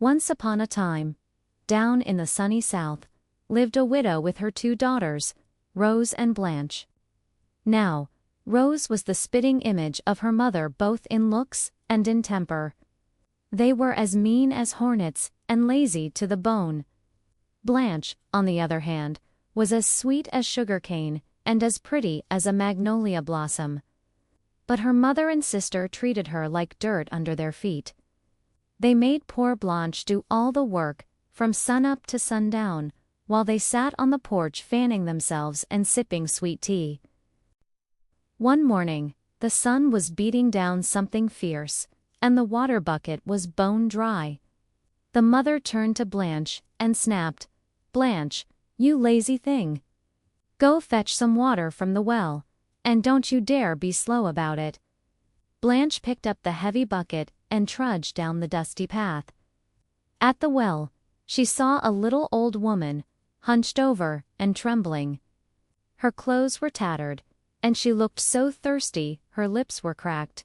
Once upon a time, down in the sunny south, lived a widow with her 2 daughters, Rose and Blanche. Now, Rose was the spitting image of her mother both in looks and in temper. They were as mean as hornets and lazy to the bone. Blanche, on the other hand, was as sweet as sugar-cane and as pretty as a magnolia blossom. But her mother and sister treated her like dirt under their feet. They made poor Blanche do all the work, from sunup to sundown, while they sat on the porch fanning themselves and sipping sweet tea. One morning, the sun was beating down something fierce, and the water bucket was bone dry. The mother turned to Blanche and snapped, "Blanche, you lazy thing. Go fetch some water from the well, and don't you dare be slow about it." Blanche picked up the heavy bucket and trudged down the dusty path. At the well, she saw a little old woman, hunched over and trembling. Her clothes were tattered, and she looked so thirsty her lips were cracked.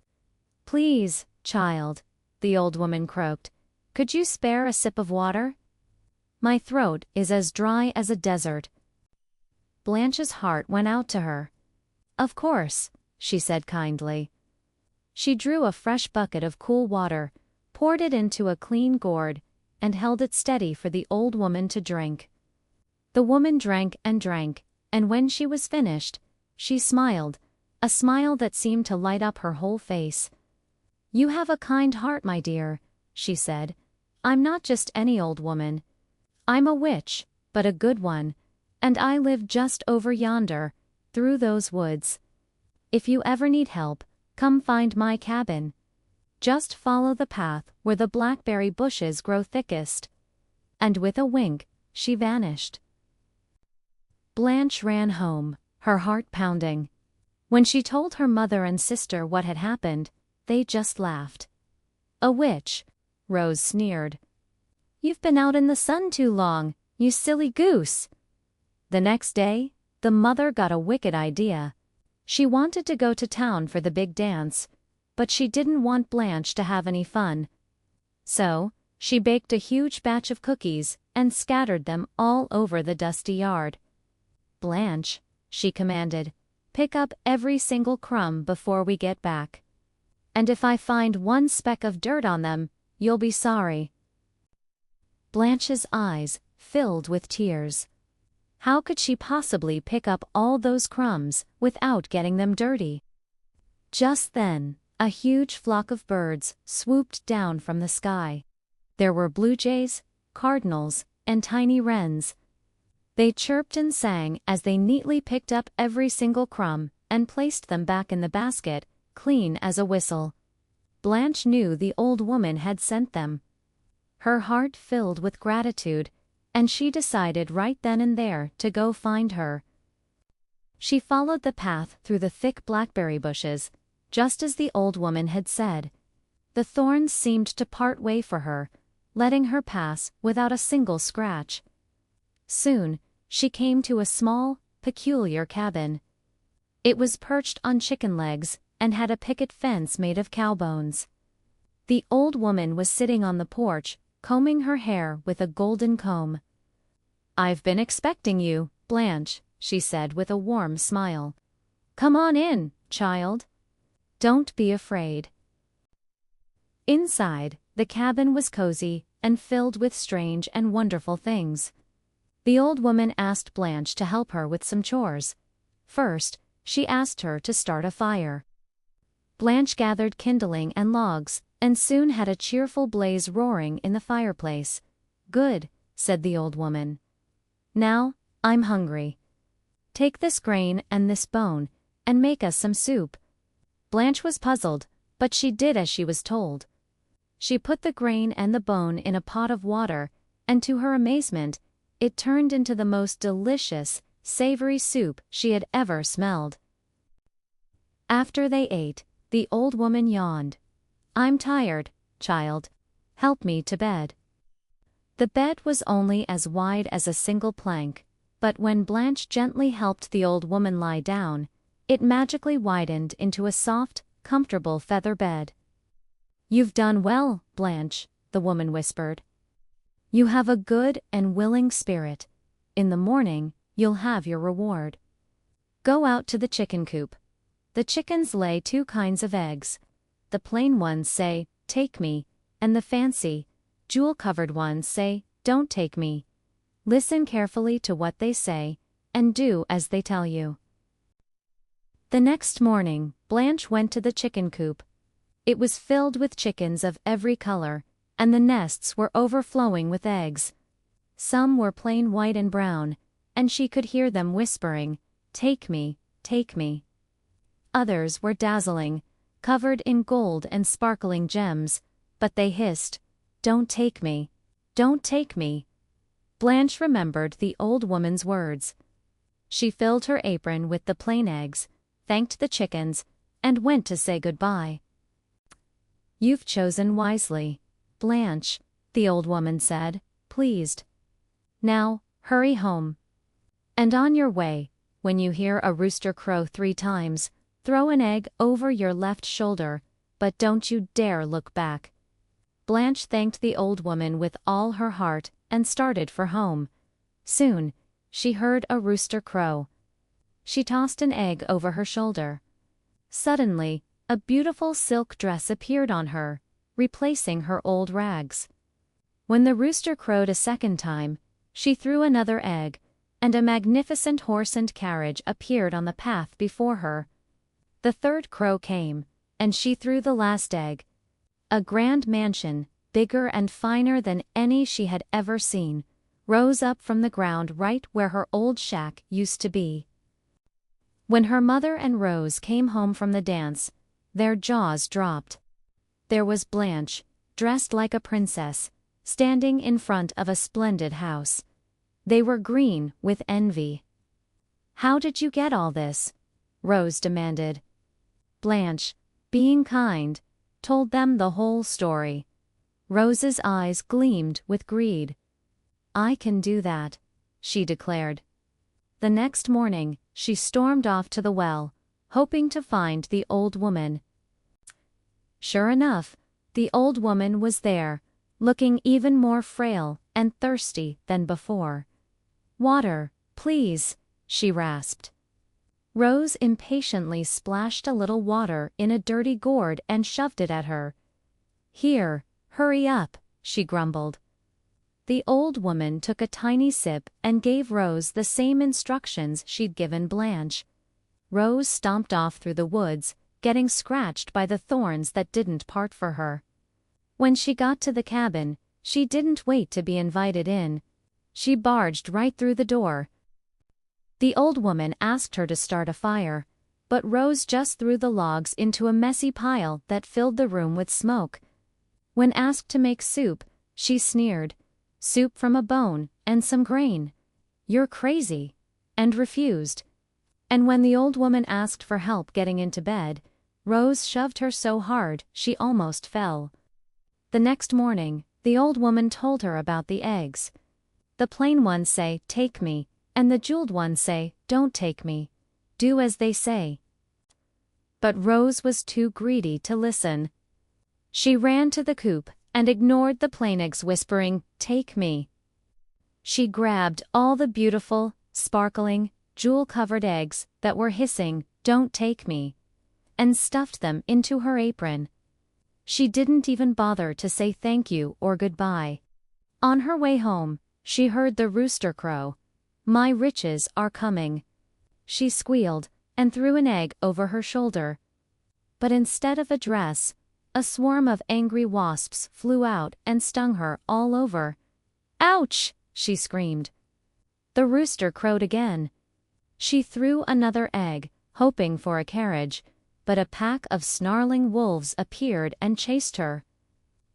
"Please, child," the old woman croaked, "could you spare a sip of water? My throat is as dry as a desert." Blanche's heart went out to her. "Of course," she said kindly. She drew a fresh bucket of cool water, poured it into a clean gourd, and held it steady for the old woman to drink. The woman drank, and when she was finished, she smiled, a smile that seemed to light up her whole face. "You have a kind heart, my dear," she said. "I'm not just any old woman. I'm a witch, but a good one, and I live just over yonder, through those woods. If you ever need help, come find my cabin. Just follow the path where the blackberry bushes grow thickest." And with a wink, she vanished. Blanche ran home, her heart pounding. When she told her mother and sister what had happened, they just laughed. "A witch," Rose sneered. "You've been out in the sun too long, you silly goose." The next day, the mother got a wicked idea. She wanted to go to town for the big dance, but she didn't want Blanche to have any fun. So, she baked a huge batch of cookies and scattered them all over the dusty yard. "Blanche," she commanded, "pick up every single crumb before we get back. And if I find one speck of dirt on them, you'll be sorry." Blanche's eyes filled with tears. How could she possibly pick up all those crumbs without getting them dirty? Just then, a huge flock of birds swooped down from the sky. There were blue jays, cardinals, and tiny wrens. They chirped and sang as they neatly picked up every single crumb and placed them back in the basket, clean as a whistle. Blanche knew the old woman had sent them. Her heart filled with gratitude, and she decided right then and there to go find her. She followed the path through the thick blackberry bushes, just as the old woman had said. The thorns seemed to part way for her, letting her pass without a single scratch. Soon, she came to a small, peculiar cabin. It was perched on chicken legs and had a picket fence made of cow bones. The old woman was sitting on the porch, combing her hair with a golden comb. "I've been expecting you, Blanche," she said with a warm smile. "Come on in, child. Don't be afraid." Inside, the cabin was cozy and filled with strange and wonderful things. The old woman asked Blanche to help her with some chores. First, she asked her to start a fire. Blanche gathered kindling and logs, and soon had a cheerful blaze roaring in the fireplace. "Good," said the old woman. "Now, I'm hungry. Take this grain and this bone, and make us some soup." Blanche was puzzled, but she did as she was told. She put the grain and the bone in a pot of water, and to her amazement, it turned into the most delicious, savory soup she had ever smelled. After they ate, the old woman yawned. "I'm tired, child. Help me to bed." The bed was only as wide as a single plank, but when Blanche gently helped the old woman lie down, it magically widened into a soft, comfortable feather bed. "You've done well, Blanche," the woman whispered. You have a good and willing spirit. In the morning, you'll have your reward. Go out to the chicken coop. The chickens lay two kinds of eggs. The plain ones say, "Take me," and the fancy, jewel-covered ones say, "Don't take me." Listen carefully to what they say, and do as they tell you. The next morning, Blanche went to the chicken coop. It was filled with chickens of every color, and the nests were overflowing with eggs. Some were plain white and brown, and she could hear them whispering, "Take me, take me." Others were dazzling, covered in gold and sparkling gems, but they hissed, "Don't take me, don't take me." Blanche remembered the old woman's words. She filled her apron with the plain eggs, thanked the chickens, and went to say goodbye. "You've chosen wisely, Blanche," the old woman said, pleased. "Now, hurry home. And on your way, when you hear a rooster crow 3 times, throw an egg over your left shoulder, but don't you dare look back." Blanche thanked the old woman with all her heart and started for home. Soon, she heard a rooster crow. She tossed an egg over her shoulder. Suddenly, a beautiful silk dress appeared on her, replacing her old rags. When the rooster crowed a second time, she threw another egg, and a magnificent horse and carriage appeared on the path before her. The third crow came, and she threw the last egg. A grand mansion, bigger and finer than any she had ever seen, rose up from the ground right where her old shack used to be. When her mother and Rose came home from the dance, their jaws dropped. There was Blanche, dressed like a princess, standing in front of a splendid house. They were green with envy. "How did you get all this?" Rose demanded. Blanche, being kind, told them the whole story. Rose's eyes gleamed with greed. "I can do that," she declared. The next morning, she stormed off to the well, hoping to find the old woman. Sure enough, the old woman was there, looking even more frail and thirsty than before. "Water, please," she rasped. Rose impatiently splashed a little water in a dirty gourd and shoved it at her. "Here, hurry up," she grumbled. The old woman took a tiny sip and gave Rose the same instructions she'd given Blanche. Rose stomped off through the woods, getting scratched by the thorns that didn't part for her. When she got to the cabin, she didn't wait to be invited in. She barged right through the door. The old woman asked her to start a fire, but Rose just threw the logs into a messy pile that filled the room with smoke. When asked to make soup, she sneered, "Soup from a bone and some grain. You're crazy," and refused. And when the old woman asked for help getting into bed, Rose shoved her so hard she almost fell. The next morning, the old woman told her about the eggs. The plain ones say, "Take me," and the jeweled ones say, "Don't take me. Do as they say." But Rose was too greedy to listen. She ran to the coop and ignored the plain eggs, whispering, "Take me." She grabbed all the beautiful, sparkling, jewel-covered eggs that were hissing, "Don't take me," and stuffed them into her apron. She didn't even bother to say thank you or goodbye. On her way home, she heard the rooster crow. "My riches are coming." She squealed and threw an egg over her shoulder. But instead of a dress, a swarm of angry wasps flew out and stung her all over. "Ouch!" she screamed. The rooster crowed again. She threw another egg, hoping for a carriage, but a pack of snarling wolves appeared and chased her.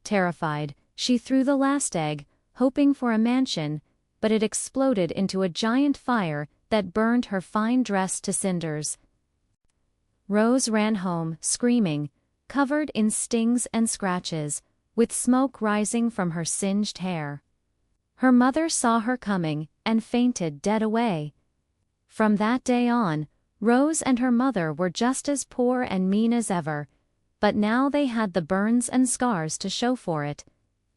Terrified, she threw the last egg, hoping for a mansion, but it exploded into a giant fire that burned her fine dress to cinders. Rose ran home, screaming, covered in stings and scratches, with smoke rising from her singed hair. Her mother saw her coming and fainted dead away. From that day on, Rose and her mother were just as poor and mean as ever, but now they had the burns and scars to show for it.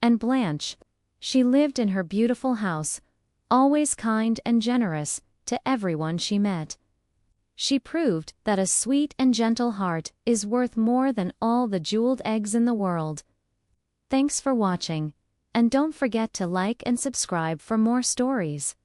And Blanche, She lived in her beautiful house, always kind and generous to everyone she met. She proved that a sweet and gentle heart is worth more than all the jeweled eggs in the world. Thanks for watching, and don't forget to like and subscribe for more stories.